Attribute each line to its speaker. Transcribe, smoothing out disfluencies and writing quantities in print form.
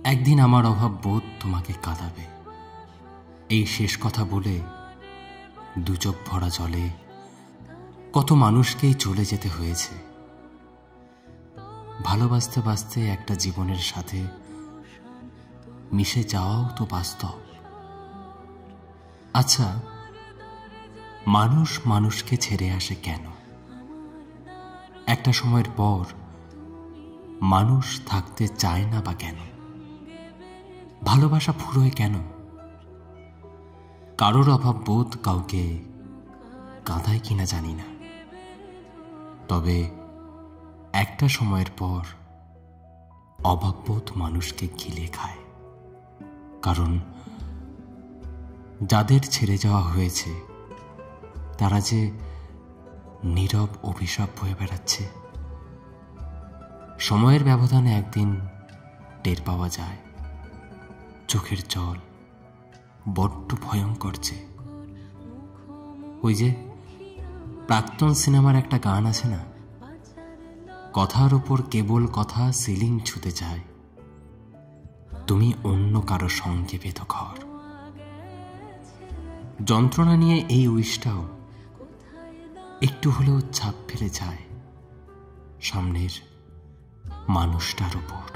Speaker 1: একদিন আমার অভাব বোধ তোমাকে কাঁদাবে। এই শেষ কথা বলে দু চোখ ভরা জলে কত মানুষকেই চলে যেতে হয়েছে। ভালোবাসতে বাসতে একটা জীবনের সাথে মিশে যাওয়াও তো বাস্তব। আচ্ছা, মানুষ মানুষকে ছেড়ে আসে কেন? একটা সময়ের পর মানুষ থাকতে চায় না বা কেন? ভালোবাসা ফুরোয় কেন? কারোর অভাব বোধ কাউকে কাঁদায় কিনা জানি না, তবে একটা সময়ের পর অভাববোধ মানুষকে গিলে খায়। কারণ যাদের ছেড়ে যাওয়া হয়েছে তারা যে নীরব অভিশাপ বয়ে বেড়াচ্ছে। সময়ের ব্যবধানে একদিন টের পাওয়া যায় চোখের জল বড্ড ভয়ঙ্কর যে। ওই যে প্রাক্তন সিনেমার একটা গান আছে না, কথার উপর কেবল কথা সিলিং ছুতে চায়, তুমি অন্য কারো সঙ্গে বেঁধো ঘর। যন্ত্রণা নিয়ে এই উইশটাও একটু হলেও ছাপ ফেলে যায় সামনের মানুষটার উপর।